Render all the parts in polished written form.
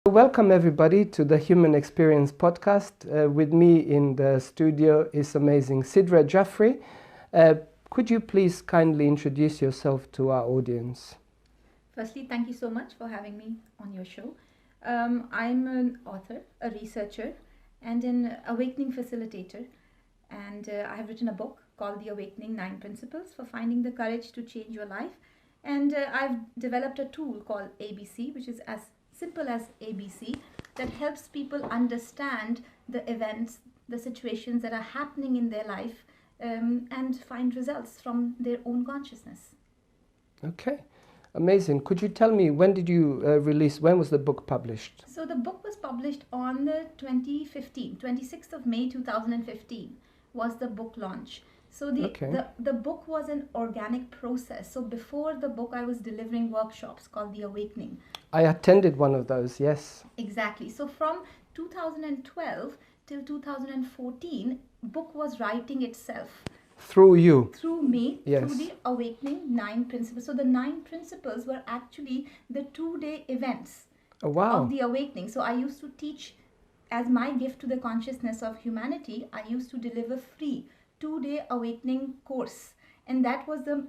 Welcome everybody to the Human Experience podcast. With me in the studio is amazing Sidra Jafri. Could you please kindly introduce yourself to our audience? Firstly, thank you so much for having me on your show. I'm an author, a researcher, and an awakening facilitator. And I have written a book called The Awakening 9 Principles for Finding the Courage to Change Your Life. And I've developed a tool called ABC, which is as simple as ABC, that helps people understand the events, the situations that are happening in their life, and find results from their own consciousness. Okay, amazing. Could you tell me when did you when was the book published? So the book was published on the 26th of May 2015 was the book launch. So the book was an organic process. So before the book, I was delivering workshops called The Awakening. I attended one of those, yes. Exactly. So from 2012 till 2014, book was writing itself. Through you? Through me, yes. Through the Awakening 9 Principles. So the 9 Principles were actually the 2-day events of the Awakening. So I used to teach as my gift to the consciousness of humanity. I used to deliver free 2-day awakening course, and that was the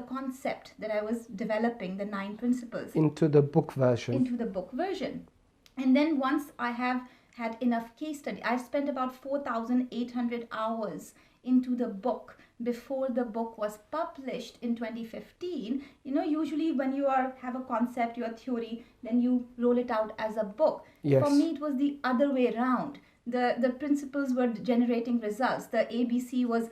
concept that I was developing, the 9 principles into the book version. And then once I have had enough case study, I've spent about 4,800 hours into the book before the book was published in 2015. Usually when you have a concept, your theory, then you roll it out as a book. Yes. For me, it was the other way around. The principles were generating results. The ABC was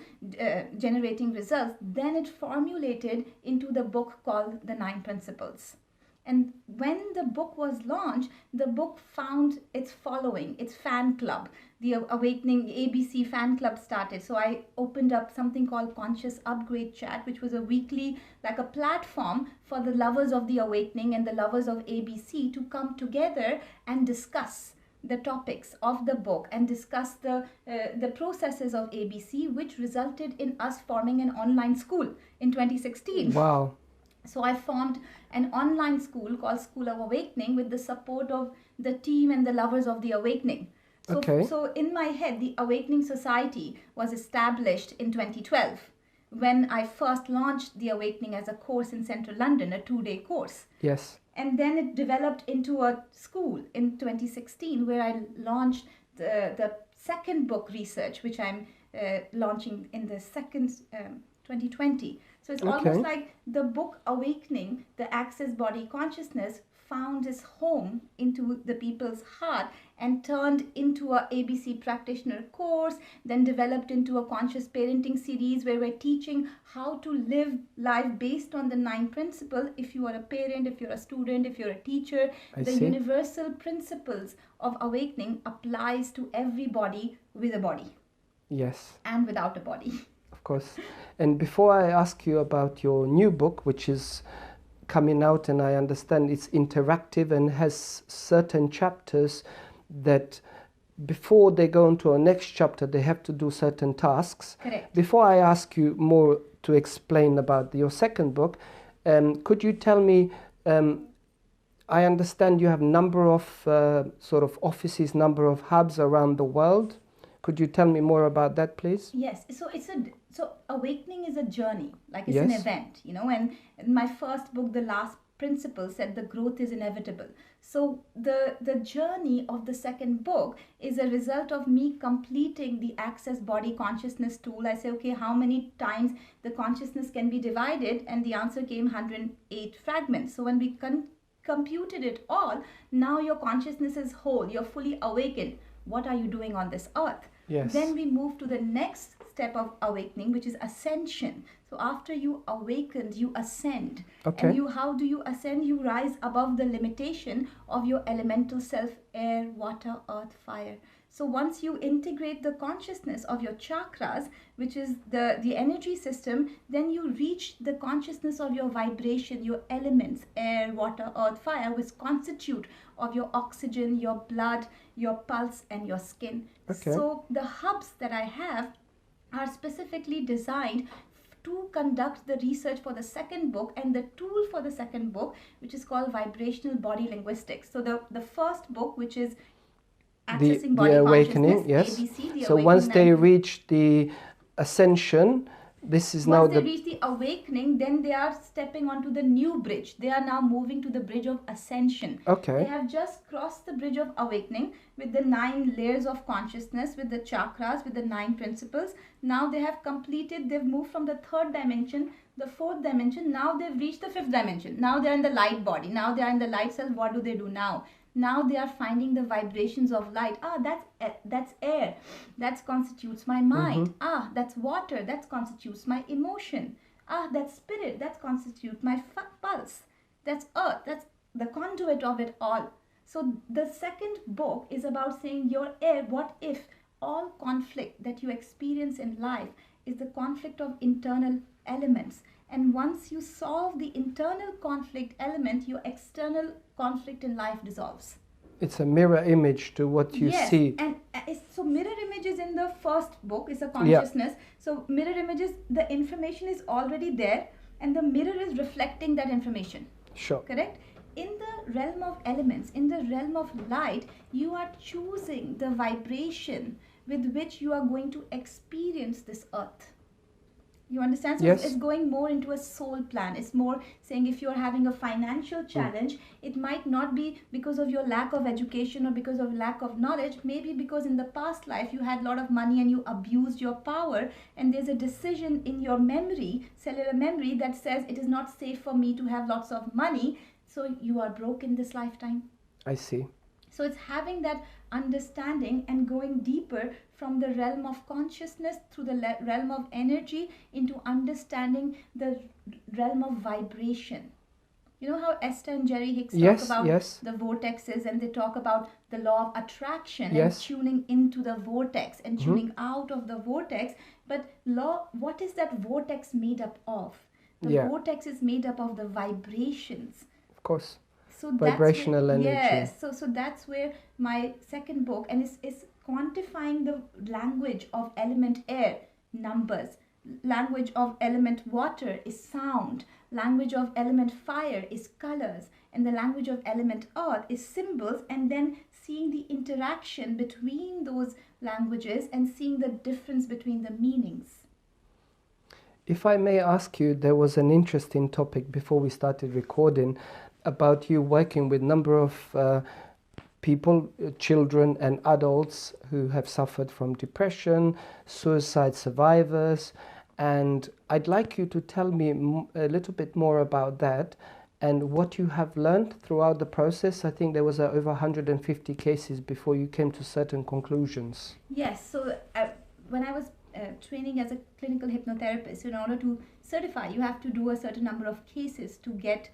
generating results. Then it formulated into the book called The 9 Principles. And when the book was launched, the book found its following, its fan club. The Awakening ABC fan club started. So I opened up something called Conscious Upgrade Chat, which was a weekly, like a platform for the lovers of the Awakening and the lovers of ABC to come together and discuss the topics of the book and discuss the processes of ABC, which resulted in us forming an online school in 2016. Wow. So I formed an online school called School of Awakening with the support of the team and the lovers of the Awakening. So in my head, the Awakening Society was established in 2012 when I first launched the Awakening as a course in Central London, a 2-day course. Yes. And then it developed into a school in 2016 where I launched the second book, Research, which I'm launching in the second 2020. So it's almost like the book Awakening, the Access Body Consciousness, found its home into the people's heart and turned into a ABC practitioner course, then developed into a conscious parenting series where we're teaching how to live life based on the 9 principles. If you are a parent, if you're a student, if you're a teacher, universal principles of awakening applies to everybody with a body. Yes. And without a body. Of course. And before I ask you about your new book, which is coming out, and I understand it's interactive and has certain chapters that before they go into a next chapter, they have to do certain tasks. Correct. Before I ask you more to explain about your second book, could you tell me, I understand you have number of sort of offices, number of hubs around the world. Could you tell me more about that, please? Yes. So Awakening is a journey, like it's an event, and in my first book, The Last Principle, said the growth is inevitable. So the journey of the second book is a result of me completing the Access Body Consciousness tool. I say, okay, how many times the consciousness can be divided? And the answer came 108 fragments. So when we computed it all, now your consciousness is whole, you're fully awakened. What are you doing on this earth? Yes. Then we move to the next step of awakening, which is Ascension. So after you awakened, you ascend. Okay. And how do you ascend? You rise above the limitation of your elemental self, air, water, earth, fire. So once you integrate the consciousness of your chakras, which is the energy system, then you reach the consciousness of your vibration, your elements, air, water, earth, fire, which constitute of your oxygen, your blood, your pulse, and your skin. Okay. So the hubs that I have are specifically designed to conduct the research for the second book and the tool for the second book, which is called Vibrational Body Linguistics. So the first book, which is Accessing Body awakening, Consciousness, yes. ABC, the So awakening. once they reach the ascension, this is now Once they reach the awakening, then they are stepping onto the new bridge. They are now moving to the bridge of ascension. Okay. They have just crossed the bridge of awakening with the 9 layers of consciousness, with the chakras, with the 9 principles. Now they have completed, they've moved from the 3rd dimension, the 4th dimension. Now they've reached the 5th dimension. Now they're in the light body. Now they are in the light self. What do they do now? Now they are finding the vibrations of light. That's air. That constitutes my mind. That's water. That constitutes my emotion. That's spirit. That constitutes my pulse. That's earth. That's the conduit of it all. So the second book is about saying your air. What if all conflict that you experience in life is the conflict of internal elements? And once you solve the internal conflict element, your external conflict in life dissolves. It's a mirror image to what you see. And so mirror images in the first book is a consciousness. Yeah. So mirror images, the information is already there and the mirror is reflecting that information. Sure. Correct? In the realm of elements, in the realm of light, you are choosing the vibration with which you are going to experience this earth. You understand? So yes. It's going more into a soul plan. It's more saying if you're having a financial challenge, it might not be because of your lack of education or because of lack of knowledge. Maybe because in the past life you had a lot of money and you abused your power, and there's a decision in your memory, cellular memory, that says it is not safe for me to have lots of money. So you are broke in this lifetime. I see. So it's having that understanding and going deeper from the realm of consciousness through the realm of energy into understanding the realm of vibration. You know how Esther and Jerry Hicks talk about the vortexes, and they talk about the law of attraction and tuning into the vortex and tuning out of the vortex. But what is that vortex made up of? The vortex is made up of the vibrations. Of course. So vibrational energy. Yes. So that's where my second book, and is quantifying the language of element air, numbers. Language of element water is sound. Language of element fire is colors. And the language of element earth is symbols. And then seeing the interaction between those languages and seeing the difference between the meanings. If I may ask you, there was an interesting topic before we started recording about you working with a number of people, children and adults who have suffered from depression, suicide survivors, and I'd like you to tell me a little bit more about that and what you have learned throughout the process. I think there was over 150 cases before you came to certain conclusions. Yes, so when I was training as a clinical hypnotherapist, in order to certify, you have to do a certain number of cases to get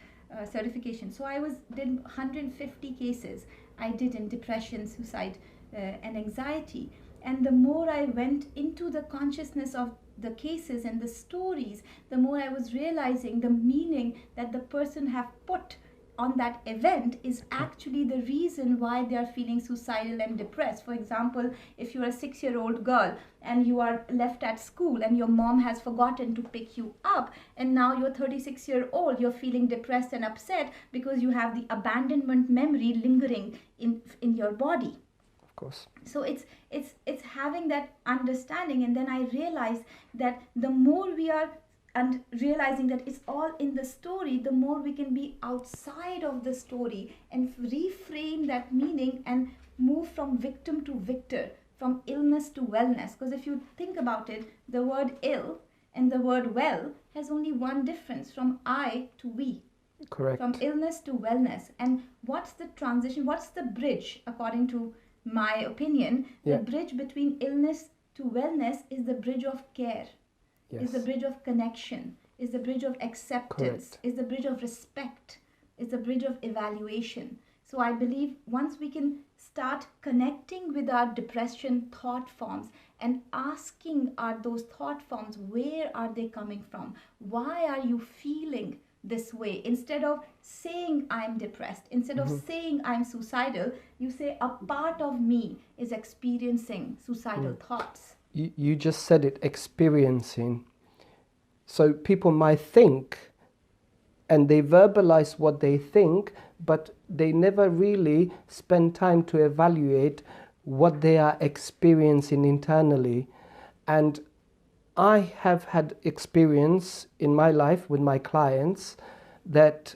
certification. So I did 150 cases. I did in depression, suicide, and anxiety. And the more I went into the consciousness of the cases and the stories, the more I was realizing the meaning that the person have put on that event is actually the reason why they are feeling suicidal and depressed. For example, if you're a 6-year-old girl and you are left at school and your mom has forgotten to pick you up, and now you're 36-year-old, you're feeling depressed and upset because you have the abandonment memory lingering in your body. Of course. So it's having that understanding, and then I realized that the more we are and realizing that it's all in the story, the more we can be outside of the story and reframe that meaning and move from victim to victor, from illness to wellness. Because if you think about it, the word ill and the word well has only one difference, from I to we. Correct. From illness to wellness. And what's the transition? What's the bridge, according to my opinion? The bridge between illness to wellness is the bridge of care. Is the bridge of connection, is the bridge of acceptance, is the bridge of respect, is the bridge of evaluation. So I believe once we can start connecting with our depression thought forms and asking those thought forms, where are they coming from? Why are you feeling this way? Instead of saying I'm depressed, instead of saying I'm suicidal, you say a part of me is experiencing suicidal thoughts. You just said it, experiencing. So people might think and they verbalize what they think, but they never really spend time to evaluate what they are experiencing internally. And I have had experience in my life with my clients that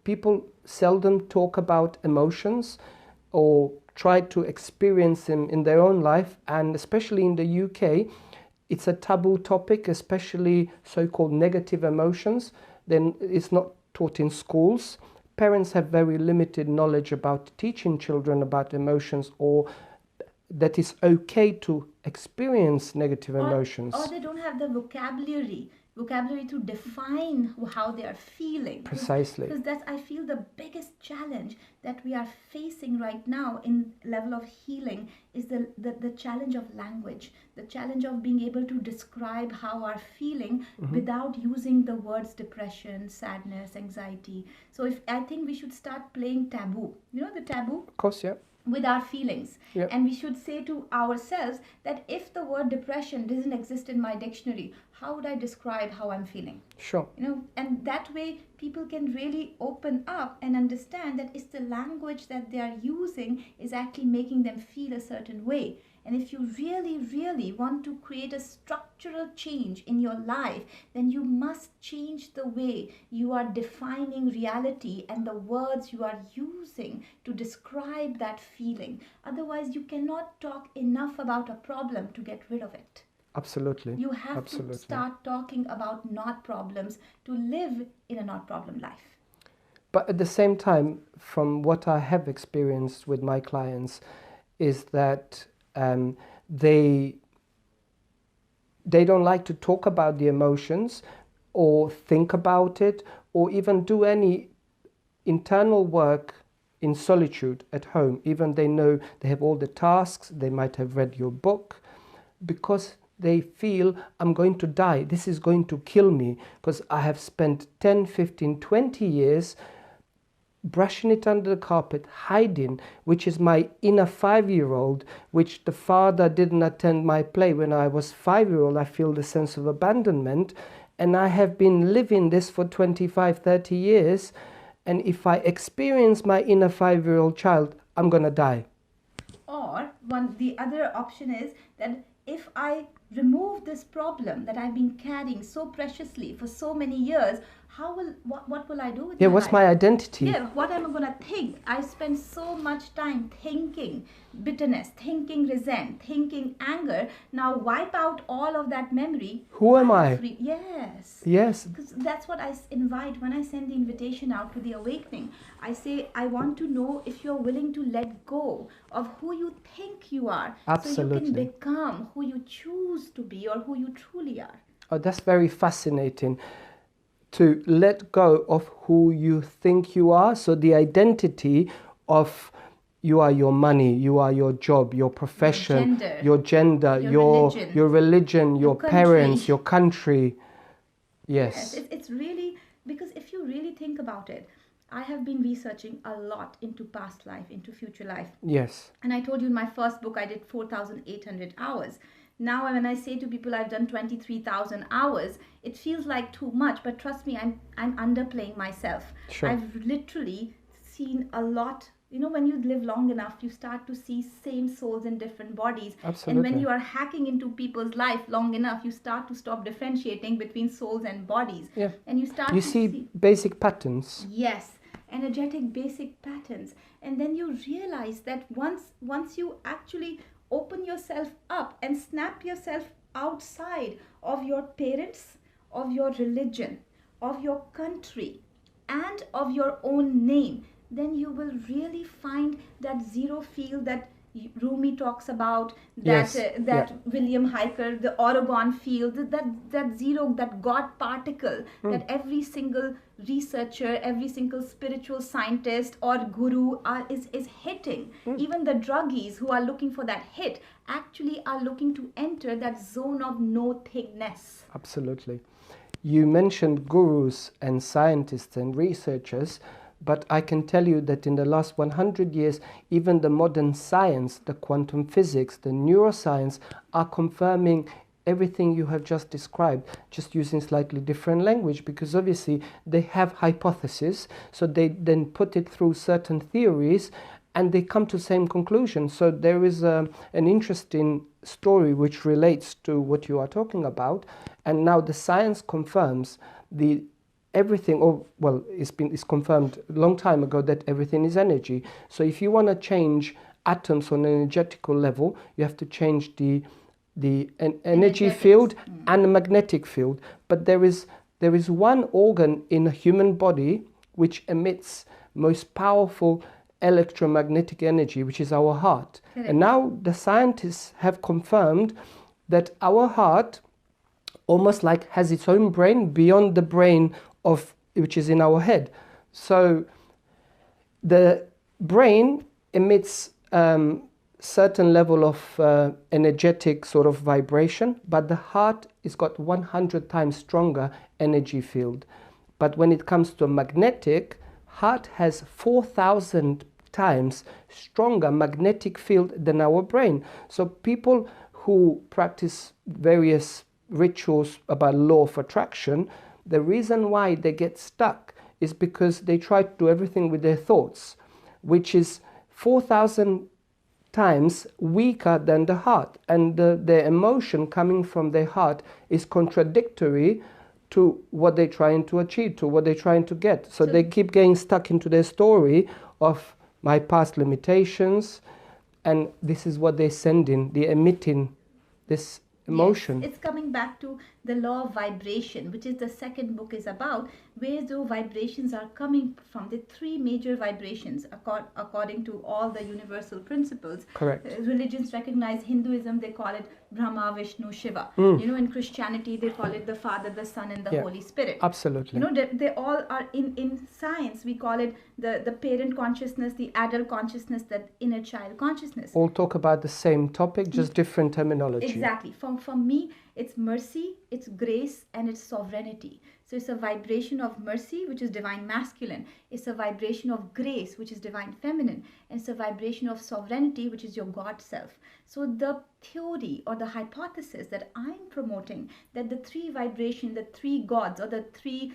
people seldom talk about emotions or try to experience them in their own life, and especially in the UK, it's a taboo topic, especially so-called negative emotions. Then it's not taught in schools. Parents have very limited knowledge about teaching children about emotions, or that it's okay to experience negative emotions. Or they don't have the vocabulary to define how they are feeling. Precisely. Because that's, I feel, the biggest challenge that we are facing right now in level of healing is the challenge of language, the challenge of being able to describe how we're feeling without using the words depression, sadness, anxiety. So I think we should start playing taboo. You know the taboo? Of course, yeah. With our feelings. Yep. And we should say to ourselves that if the word depression doesn't exist in my dictionary, how would I describe how I'm feeling? Sure. You know, and that way people can really open up and understand that it's the language that they are using is actually making them feel a certain way. And if you really, really want to create a structural change in your life, then you must change the way you are defining reality and the words you are using to describe that feeling. Otherwise, you cannot talk enough about a problem to get rid of it. Absolutely. You have to start talking about not problems to live in a not problem life. But at the same time, from what I have experienced with my clients, is that they don't like to talk about the emotions or think about it or even do any internal work in solitude at home. Even they know they have all the tasks, they might have read your book, because they feel I'm going to die. This is going to kill me because I have spent 10, 15, 20 years brushing it under the carpet, hiding, which is my inner 5-year-old, which the father didn't attend my play when I was 5-year-old. I feel the sense of abandonment, and I have been living this for 25, 30 years, and if I experience my inner 5-year-old child, I'm gonna die. Or the other option is that if I remove this problem that I've been carrying so preciously for so many years, what will I do with Yeah, my what's life? my identity? Yeah, what am I going to think? I spend so much time thinking bitterness, thinking resent, thinking anger. Now wipe out all of that memory. Who am I? Yes. Yes. Because that's what I invite when I send the invitation out to the awakening. I say, I want to know if you're willing to let go of who you think you are. Absolutely. So you can become who you choose to be or who you truly are. Oh, that's very fascinating. To let go of who you think you are. So the identity of you are your money, you are your job, your profession, your gender, your religion, your parents, your country. Yes. It's really, because if you really think about it, I have been researching a lot into past life, into future life. Yes. And I told you in my first book, I did 4,800 hours. Now, when I say to people I've done 23,000 hours, it feels like too much. But trust me, I'm underplaying myself. Sure. I've literally seen a lot. You know, when you live long enough, you start to see same souls in different bodies. Absolutely. And when you are hacking into people's life long enough, you start to stop differentiating between souls and bodies. Yeah. And you start to see basic patterns. Yes, energetic basic patterns. And then you realize that once you actually open yourself up and snap yourself outside of your parents, of your religion, of your country, and of your own name, then you will really find that zero field that Rumi talks about, that William Hiker, the Oregon field, that zero, that God particle, that every single researcher, every single spiritual scientist or guru is hitting. Even the druggies who are looking for that hit actually are looking to enter that zone of no-thingness. Absolutely. You mentioned gurus and scientists and researchers, but I can tell you that in the last 100 years, even the modern science, the quantum physics, the neuroscience, are confirming everything you have just described, just using slightly different language, because obviously they have hypotheses, so they then put it through certain theories and they come to the same conclusion. So there is an interesting story which relates to what you are talking about, and now the science confirms everything, or well, it's confirmed a long time ago that everything is energy. So if you want to change atoms on an energetical level, you have to change the energy field and the magnetic field. But there is one organ in a human body which emits most powerful electromagnetic energy, which is our heart. Correct. And now the scientists have confirmed that our heart almost like has its own brain beyond the brain which is in our head. So the brain emits certain level of energetic sort of vibration, but the heart is got 100 times stronger energy field. But when it comes to magnetic, heart has 4,000 times stronger magnetic field than our brain. So people who practice various rituals about law of attraction, the reason why they get stuck is because they try to do everything with their thoughts, which is 4,000 times weaker than the heart, and the emotion coming from their heart is contradictory to what they're trying to achieve, to what they're trying to get. So they keep getting stuck into their story of my past limitations, and this is what they're sending, they're emitting this emotion. Yes, it's coming back to the law of vibration, which is the second book is about, where the vibrations are coming from. The three major vibrations according to all the universal principles. Correct. Religions recognize Hinduism, they call it Brahma, Vishnu, Shiva. You know, in Christianity, they call it the Father, the Son, and the Holy Spirit. Absolutely. You know, they all are in science. We call it the parent consciousness, the adult consciousness, the inner child consciousness. All talk about the same topic, just different terminology. Exactly. For me, it's mercy, it's grace, and it's sovereignty. So it's a vibration of mercy, which is divine masculine. It's a vibration of grace, which is divine feminine. And it's a vibration of sovereignty, which is your God self. So the theory or the hypothesis that I'm promoting, that the three vibration, the three gods, or the three,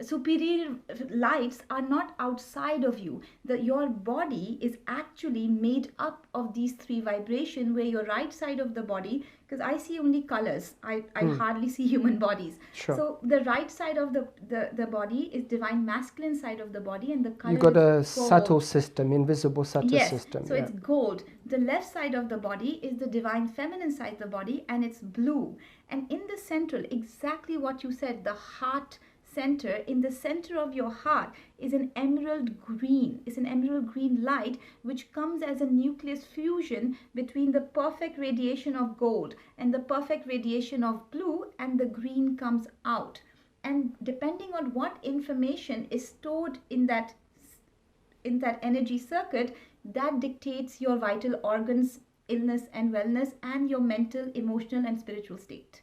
superior lights are not outside of you. Your body is actually made up of these three vibrations, where your right side of the body, because I see only colors, I hardly see human bodies. Sure. So the right side of the body is divine masculine side of the body, and the color You got a gold. subtle system, invisible subtle system. Yes, so it's gold. The left side of the body is the divine feminine side of the body, and it's blue. And in the central, exactly what you said, the heart center, in the center of your heart is an emerald green. It's an emerald green light which comes as a nucleus fusion between the perfect radiation of gold and the perfect radiation of blue, and the green comes out. And depending on what information is stored in that energy circuit, that dictates your vital organs, illness and wellness, and your mental, emotional and spiritual state.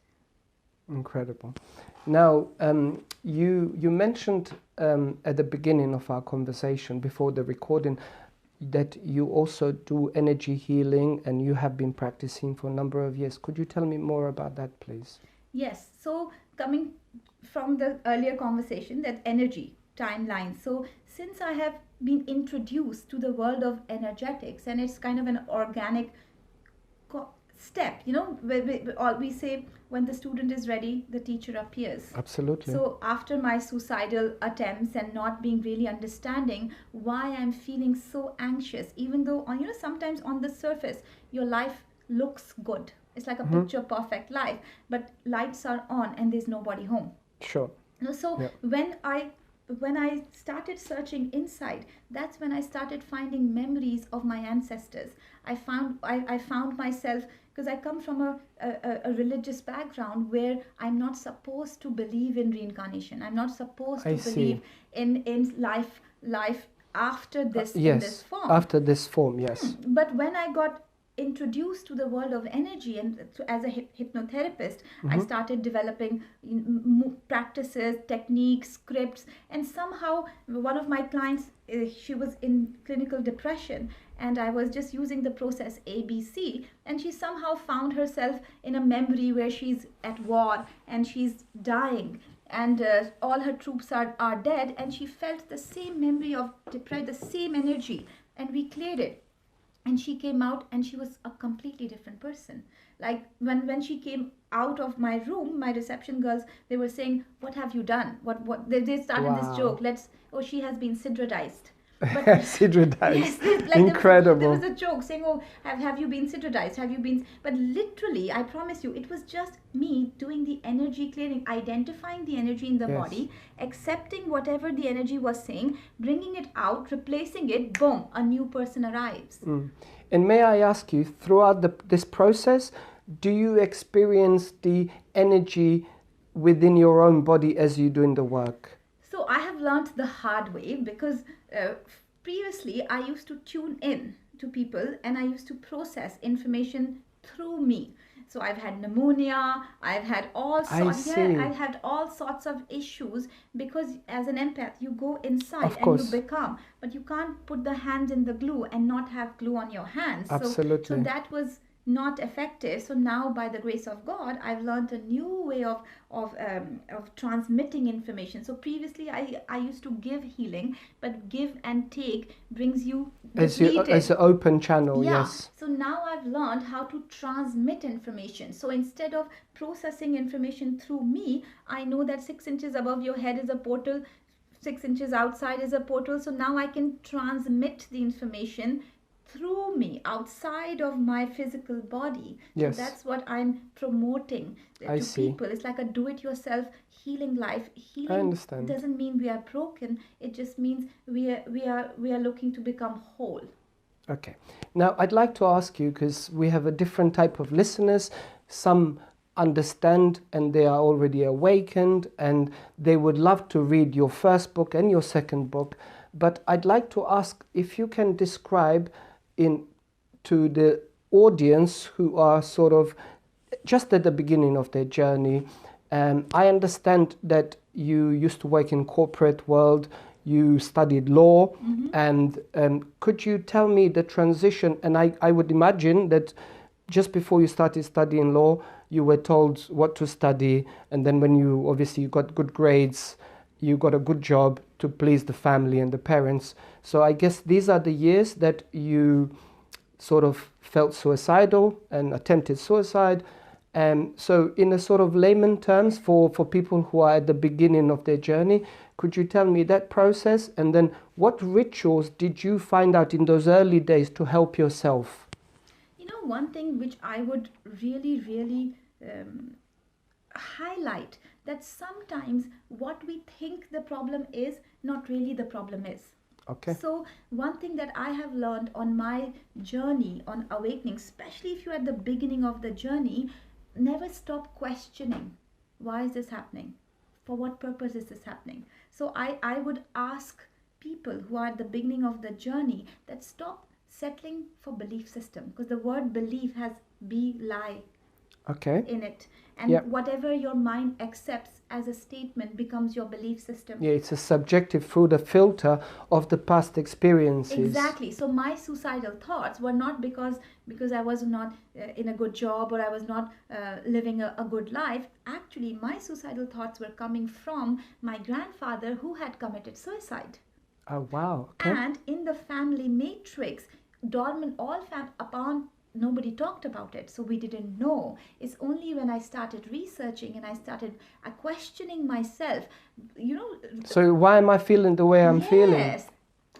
Incredible. Now, you mentioned at the beginning of our conversation, before the recording, that you also do energy healing and you have been practicing for a number of years. Could you tell me more about that, please? Yes. So coming from the earlier conversation, that energy timeline. So since I have been introduced to the world of energetics, and it's kind of an organic step, we say when the student is ready, the teacher appears. Absolutely. So after my suicidal attempts and not being really understanding why I'm feeling so anxious, even though sometimes on the surface your life looks good, it's like a picture perfect life, but lights are on and there's nobody home. Sure. So when I started searching inside, that's when I started finding memories of my ancestors. I found myself, because I come from a religious background where I'm not supposed to believe in reincarnation. I'm not supposed to believe in life after this, in this form. After this form, yes. But when I got introduced to the world of energy, and as a hypnotherapist, I started developing practices, techniques, scripts, and somehow one of my clients, she was in clinical depression, and I was just using the process ABC, and she somehow found herself in a memory where she's at war and she's dying, and all her troops are dead, and she felt the same memory of depression, the same energy, and we cleared it. And she came out and she was a completely different person. Like when she came out of my room, my reception girls, they were saying, what have you done? What they started this joke. She has been sidradized. But sidradized. Yes, like Incredible. There was a joke saying, oh, have you been sidradized? Have you been? But literally, I promise you, it was just me doing the energy clearing, identifying the energy in the body, accepting whatever the energy was saying, bringing it out, replacing it, boom, a new person arrives. And may I ask you, throughout this process, do you experience the energy within your own body as you're doing the work? So I have learned the hard way, because previously I used to tune in to people and I used to process information through me. So I've had pneumonia, I've had all sorts of issues, because as an empath you go inside and you become, but you can't put the hand in the glue and not have glue on your hands. Absolutely. So that was not effective. So now, by the grace of God, I've learned a new way of transmitting information. So previously I used to give healing, but give and take brings you as an open channel. Yes. So now I've learned how to transmit information. So instead of processing information through me, I know that 6 inches above your head is a portal, 6 inches outside is a portal. So now I can transmit the information through me, outside of my physical body. Yes. So that's what I'm promoting to people. It's like a do-it-yourself healing life. Healing, I understand, doesn't mean we are broken. It just means we are looking to become whole. Okay. Now I'd like to ask you, because we have a different type of listeners. Some understand and they are already awakened and they would love to read your first book and your second book. But I'd like to ask if you can describe to the audience who are sort of just at the beginning of their journey. I understand that you used to work in corporate world, you studied law, and could you tell me the transition? And I would imagine that just before you started studying law, you were told what to study, and then when you got good grades, you got a good job to please the family and the parents. So I guess these are the years that you sort of felt suicidal and attempted suicide. So in a sort of layman terms, for people who are at the beginning of their journey, could you tell me that process? And then what rituals did you find out in those early days to help yourself? You know, one thing which I would really, really highlight, that sometimes what we think the problem is, not really the problem is. Okay. So one thing that I have learned on my journey on awakening, especially if you're at the beginning of the journey, never stop questioning. Why is this happening? For what purpose is this happening? So I would ask people who are at the beginning of the journey that stop settling for belief system, because the word belief has lie in it, and whatever your mind accepts as a statement becomes your belief system. Yeah, it's a subjective through the filter of the past experiences. Exactly. So my suicidal thoughts were not because I was not in a good job, or I was not living a good life. Actually, my suicidal thoughts were coming from my grandfather, who had committed suicide. Oh wow. Okay. And in the family matrix, dormant upon nobody talked about it, so we didn't know. It's only when I started researching and I started questioning myself, so why am I feeling the way I'm feeling? Yes,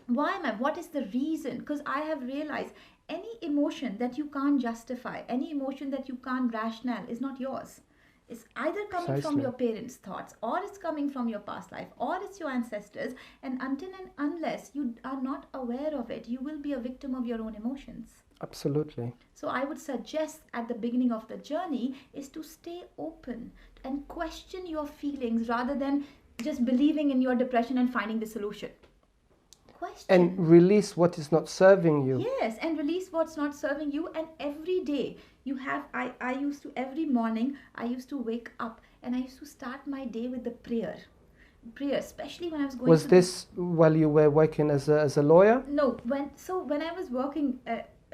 why am I, what is the reason? Because I have realized any emotion that you can't justify, any emotion that you can't rationalize, is not yours. It's either coming from your parents' thoughts, or it's coming from your past life, or it's your ancestors, and until and unless you are not aware of it, you will be a victim of your own emotions. Absolutely. So I would suggest at the beginning of the journey is to stay open and question your feelings, rather than just believing in your depression and finding the solution. question. And release what is not serving you. Yes, and release what's not serving you. And every day you have, I used to, every morning I used to wake up and I used to start my day with the prayer, especially when I was going. Was this while you were working as a lawyer? No, when I was working,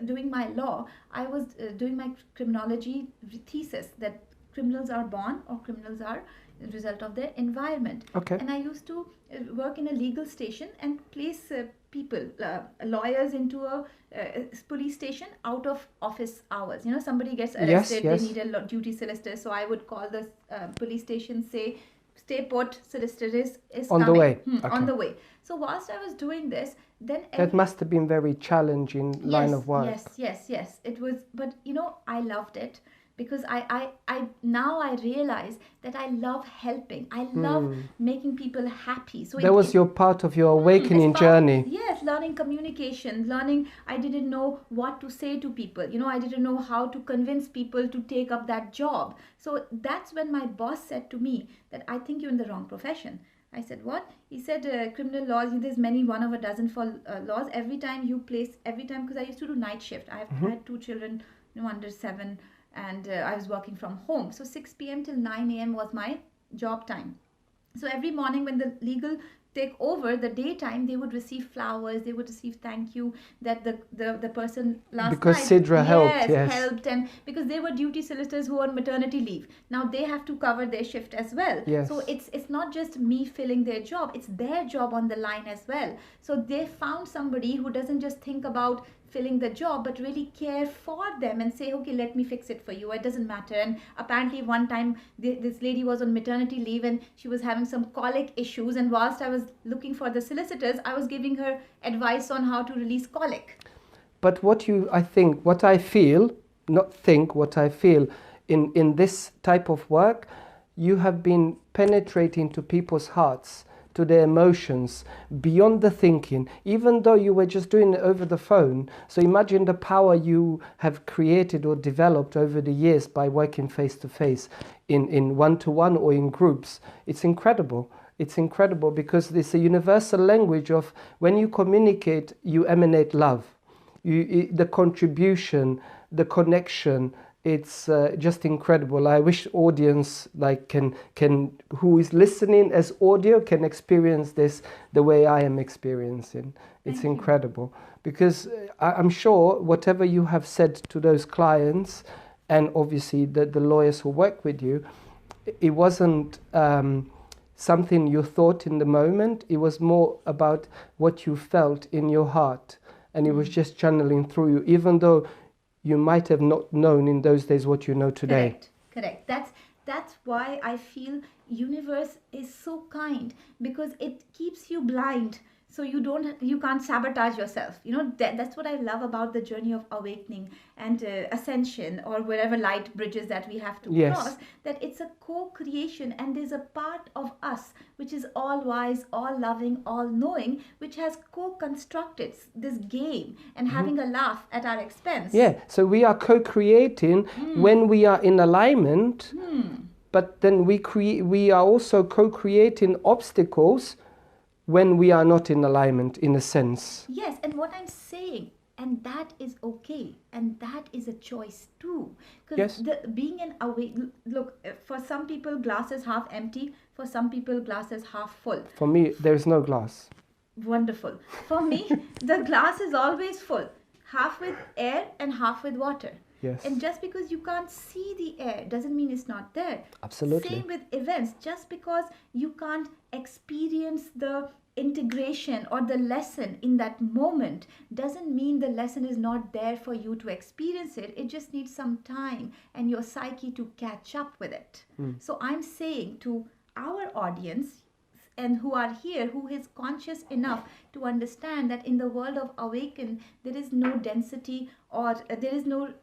doing my law, I was doing my criminology thesis, that criminals are born or criminals are the result of their environment. Okay. And I used to work in a legal station and place people, lawyers, into a police station out of office hours. You know, somebody gets arrested, Yes. they need a duty solicitor, so I would call the police station, say, stay put, solicitor is On coming. the way. On the way. So whilst I was doing this, then that must have been very challenging line of work. Yes. It was, but you know, I loved it because I now I realize that I love helping. I love making people happy. So that was your part of your awakening journey. Yes, learning communication, learning. I didn't know what to say to people. You know, I didn't know how to convince people to take up that job. So that's when my boss said to me that I think you're in the wrong profession. I said, what? He said, criminal laws, there's many, one of a dozen for laws. Every time, because I used to do night shift. I had 2 children, under 7, and I was working from home. So 6 p.m. till 9 a.m. was my job time. So every morning when the legal take over, the daytime, they would receive flowers, they would receive thank you that the person last because night Sidra helped, and because they were duty solicitors who were on maternity leave. Now they have to cover their shift as well. Yes. So it's not just me filling their job, it's their job on the line as well. So they found somebody who doesn't just think about filling the job but really care for them and say, okay, let me fix it for you, it doesn't matter. And apparently one time this lady was on maternity leave and she was having some colic issues, and whilst I was looking for the solicitors, I was giving her advice on how to release colic. But what I feel in this type of work, you have been penetrating to people's hearts, to their emotions, beyond the thinking, even though you were just doing it over the phone. So imagine the power you have created or developed over the years by working face to face, in one-to-one or in groups. It's incredible. It's incredible because it's a universal language of when you communicate, you emanate love. The contribution, the connection, it's just incredible. I wish audience can who is listening as audio can experience this the way I am experiencing. It's incredible because I'm sure whatever you have said to those clients, and obviously the lawyers who work with you, it wasn't something you thought in the moment. It was more about what you felt in your heart, and it was just channeling through you, even though you might have not known in those days what you know today. Correct. That's why I feel universe is so kind, because it keeps you blind, so you can't sabotage yourself. You know, that's what I love about the journey of awakening and ascension, or wherever light bridges that we have to cross, that it's a co-creation, and there's a part of us which is all wise, all loving, all knowing, which has co-constructed this game and having a laugh at our expense. Yeah, so we are co-creating when we are in alignment, but then we are also co-creating obstacles when we are not in alignment, in a sense. Yes, and what I'm saying, and that is okay, and that is a choice too. Because being an look, for some people glass is half empty, for some people glass is half full. For me, there is no glass. Wonderful. For me, the glass is always full, half with air and half with water. Yes. And just because you can't see the air doesn't mean it's not there. Absolutely. Same with events. Just because you can't experience the integration or the lesson in that moment doesn't mean the lesson is not there for you to experience it. It just needs some time and your psyche to catch up with it. So I'm saying to our audience, and who are here, who is conscious enough to understand that in the world of awaken, there is no density, or there is no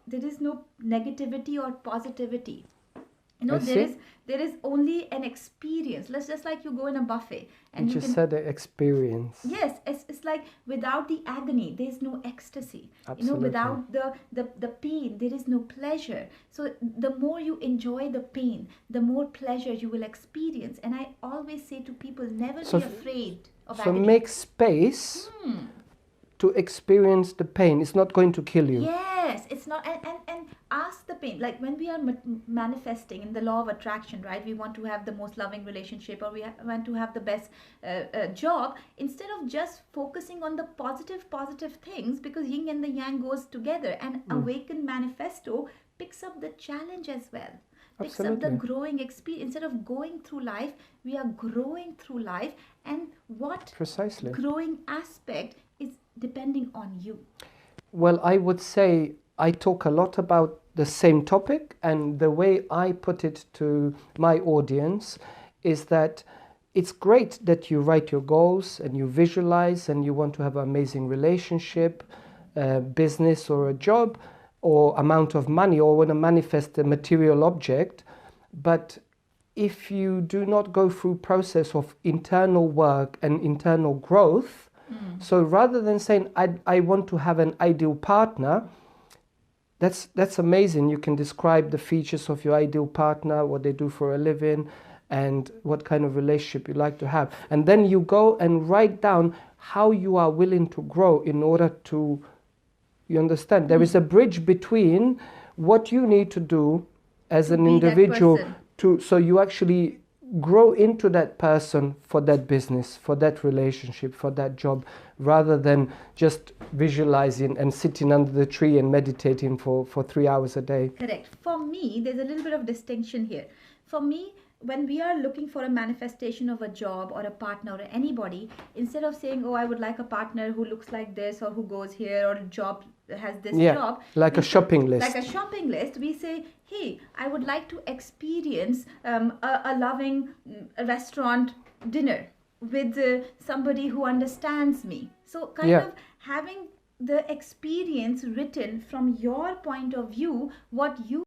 negativity or positivity. You know, there is only an experience. Let's just like you go in a buffet and you just said the experience. Yes, it's like without the agony, there's no ecstasy. Absolutely. You know, without the pain, there is no pleasure. So the more you enjoy the pain, the more pleasure you will experience. And I always say to people, never be afraid. of So attitude. make space to experience the pain. It's not going to kill you. Yes, it's not, and ask the pain. Like when we are manifesting in the law of attraction, right? We want to have the most loving relationship, or we want to have the best job. Instead of just focusing on the positive things, because yin and the yang goes together, and awakened manifesto picks up the challenge as well. Picks up the Absolutely. growing experience. Instead of going through life, we are growing through life, and what Precisely. growing aspect is depending on you. Well, I would say I talk a lot about the same topic, and the way I put it to my audience is that it's great that you write your goals and you visualize and you want to have an amazing relationship, business or a job, or amount of money, or want to manifest a material object. But if you do not go through process of internal work and internal growth, so rather than saying I want to have an ideal partner, that's amazing. You can describe the features of your ideal partner, what they do for a living, and what kind of relationship you like to have. And then you go and write down how you are willing to grow in order to, you understand, there is a bridge between what you need to do as To an be that individual person. so you actually grow into that person for that business, for that relationship, for that job, rather than just visualizing and sitting under the tree and meditating for 3 hours a day. Correct. For me, there's a little bit of distinction here. For me, when we are looking for a manifestation of a job or a partner or anybody, instead of saying, oh, I would like a partner who looks like this, or who goes here, or a job has this job. Like we a say- shopping list. Like a shopping list, we say, hey, I would like to experience a loving restaurant dinner with somebody who understands me. So kind of having the experience written from your point of view, what you